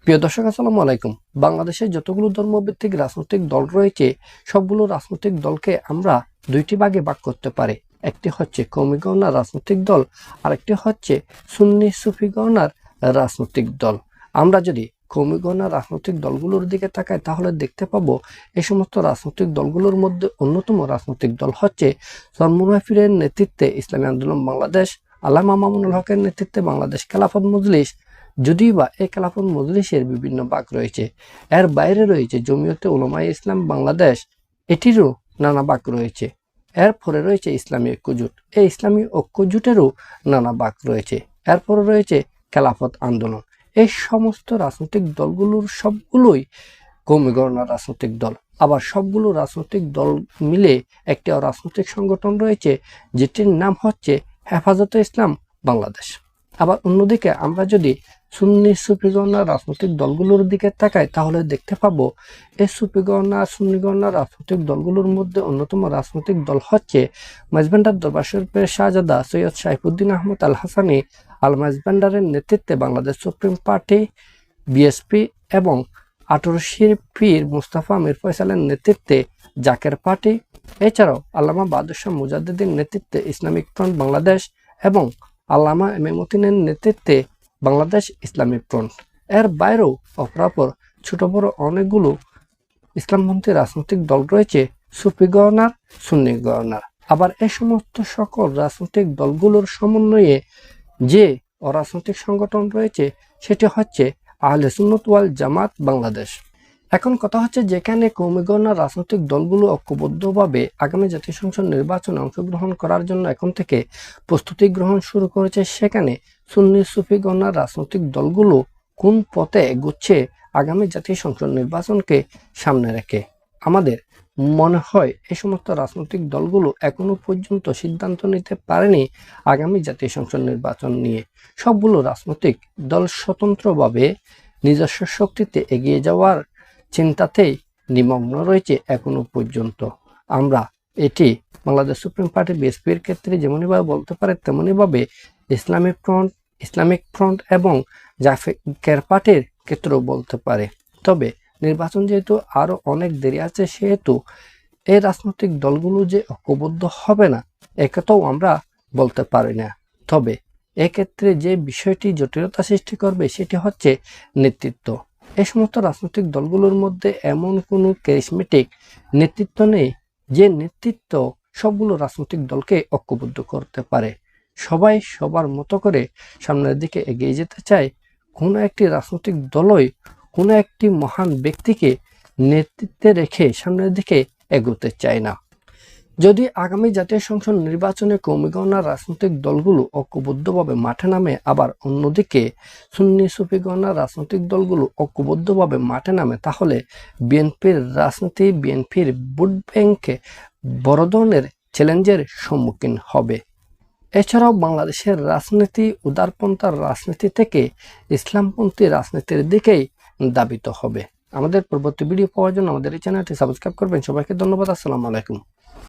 প্রিয় দর্শক, আসসালামু আলাইকুম। বাংলাদেশে যতগুলো ধর্মভিত্তিক রাজনৈতিক দল রয়েছে, সবগুলো রাজনৈতিক দলকে আমরা দুইটি ভাগে ভাগ করতে পারি। একটি হচ্ছে কওমি গণনার রাজনৈতিক দল, আরেকটি হচ্ছে সুন্নি সুফি গণনার রাজনৈতিক দল। আমরা যদি কওমি গণনার রাজনৈতিক দলগুলোর দিকে তাকাই, তাহলে দেখতে পাবো এই সমস্ত রাজনৈতিক দলগুলোর মধ্যে অন্যতম রাজনৈতিক দল হচ্ছে চরমোনাই পীরের নেতৃত্বে ইসলামী আন্দোলন বাংলাদেশ, আল্লামা মামুনুল হকের নেতৃত্বে বাংলাদেশ খেলাফত মজলিস। যদিও বা এই খেলাফত মজলিসের বিভিন্ন ভাগ রয়েছে, এর বাইরে রয়েছে জমিয়তে উলামায়ে ইসলাম বাংলাদেশ, এটিরও নানা ভাগ রয়েছে। এরপরে রয়েছে ইসলামী ঐক্যজোট, এই ইসলামী ঐক্যজোটেরও নানা ভাগ রয়েছে। এরপরে রয়েছে খেলাফত আন্দোলন। এই সমস্ত রাজনৈতিক দলগুলোর সবগুলোই কওমি গণনার রাজনৈতিক দল। আবার সবগুলো রাজনৈতিক দল মিলে একটি রাজনৈতিক সংগঠন রয়েছে, যেটির নাম হচ্ছে হেফাজতে ইসলাম বাংলাদেশ। আবার অন্যদিকে আমরা যদি সুন্নি সুফি গণনার রাজনৈতিক দলগুলোর দিকে তাকাই, তাহলে দেখতে পাবো এই সুফি গণনা সুন্নি গণনার রাজনৈতিক দলগুলোর মধ্যে অন্যতম রাজনৈতিক দল হচ্ছে মাইজভান্ডার দরবার শরীফের শাহজাদা সৈয়দ সাইফুদ্দিন আহমদ আল হাসানি আল মাইজভান্ডারের নেতৃত্বে বাংলাদেশ সুপ্রিম পার্টি বিএসপি এবং 18 পীর মুস্তাফা মীর ফয়সালের নেতৃত্বে জাকের পার্টি, এছাড়াও আল্লামা বাহাদুর শাহ মুজাদ্দিদের নেতৃত্বে ইসলামিক ফ্রন্ট বাংলাদেশ এবং আল্লামা মেমুদ্দিনের নেতৃত্বে বাংলাদেশ ইসলামিক ফ্রন্ট। এর বাইরেও অপরাপর ছোট বড় অনেকগুলো ইসলামপন্থী রাজনৈতিক দল রয়েছে, সুফি গণনার, সুন্নি গণনার। আবার এই সমস্ত সকল রাজনৈতিক দলগুলোর সমন্বয়ে যে অরাজনৈতিক সংগঠন রয়েছে, সেটি হচ্ছে আহলে সুন্নাত ওয়াল জামাত বাংলাদেশ। এখন কথা হচ্ছে, যেখানে কওমি গণনার রাজনৈতিক দলগুলো ঐক্যবদ্ধভাবে আগামী জাতীয় সংসদ নির্বাচনে অংশগ্রহণ করার জন্য এখন থেকে প্রস্তুতি গ্রহণ শুরু করেছে, সেখানে সুন্নি সুফি গণনার রাজনৈতিক দলগুলো কোন পথে এগোচ্ছে আগামী জাতীয় সংসদ নির্বাচনকে সামনে রেখে? আমাদের মনে হয় এই সমস্ত রাজনৈতিক দলগুলো এখনো পর্যন্ত সিদ্ধান্ত নিতে পারেনি আগামী জাতীয় সংসদ নির্বাচন নিয়ে। সবগুলো রাজনৈতিক দল স্বতন্ত্রভাবে নিজস্ব শক্তিতে এগিয়ে যাওয়ার চিন্তাতেই নিমগ্ন রয়েছে এখনো পর্যন্ত। আমরা এটি বাংলাদেশ সুপ্রিম পার্টি বিএসপির ক্ষেত্রে যেমনইভাবে বলতে পারে, তেমনইভাবে ইসলামিক ফ্রন্ট এবং জাকের পার্টির ক্ষেত্রেও বলতে পারে। তবে নির্বাচন যেহেতু আরো অনেক দেরি আছে, সেহেতু এই রাজনৈতিক দলগুলো যে ঐক্যবদ্ধ হবে না, একথাও আমরা বলতে পারি না। তবে এক্ষেত্রে যে বিষয়টি জটিলতা সৃষ্টি করবে, সেটি হচ্ছে নেতৃত্ব। এই সমস্ত রাজনৈতিক দলগুলোর মধ্যে এমন কোনো ক্যারিসমেটিক নেতৃত্ব নেই যে নেতৃত্ব সবগুলো রাজনৈতিক দলকে ঐক্যবদ্ধ করতে পারে। সবাই সবার মতো করে সামনের দিকে এগিয়ে যেতে চায়। কোনো একটি রাজনৈতিক দলই কোনো একটি মহান ব্যক্তিকে নেতৃত্বে রেখে সামনের দিকে এগোতে চায় না। যদি আগামী জাতীয় সংসদ নির্বাচনে কওমি গণনার রাজনৈতিক দলগুলো ঐক্যবদ্ধভাবে মাঠে নামে, আবার অন্যদিকে সুন্নি সুফি গণনার রাজনৈতিক দলগুলো ঐক্যবদ্ধভাবে মাঠে নামে, তাহলে বিএনপির ভোট ব্যাংকে বড় ধরনের চ্যালেঞ্জের সম্মুখীন হবে। এছাড়াও বাংলাদেশের রাজনীতি উদারপন্থার রাজনীতি থেকে ইসলামপন্থী রাজনীতির দিকেই ধাবিত হবে। আমাদের পরবর্তী ভিডিও পাওয়ার জন্য আমাদের এই চ্যানেলটি সাবস্ক্রাইব করবেন। সবাইকে ধন্যবাদ। আসসালামু আলাইকুম।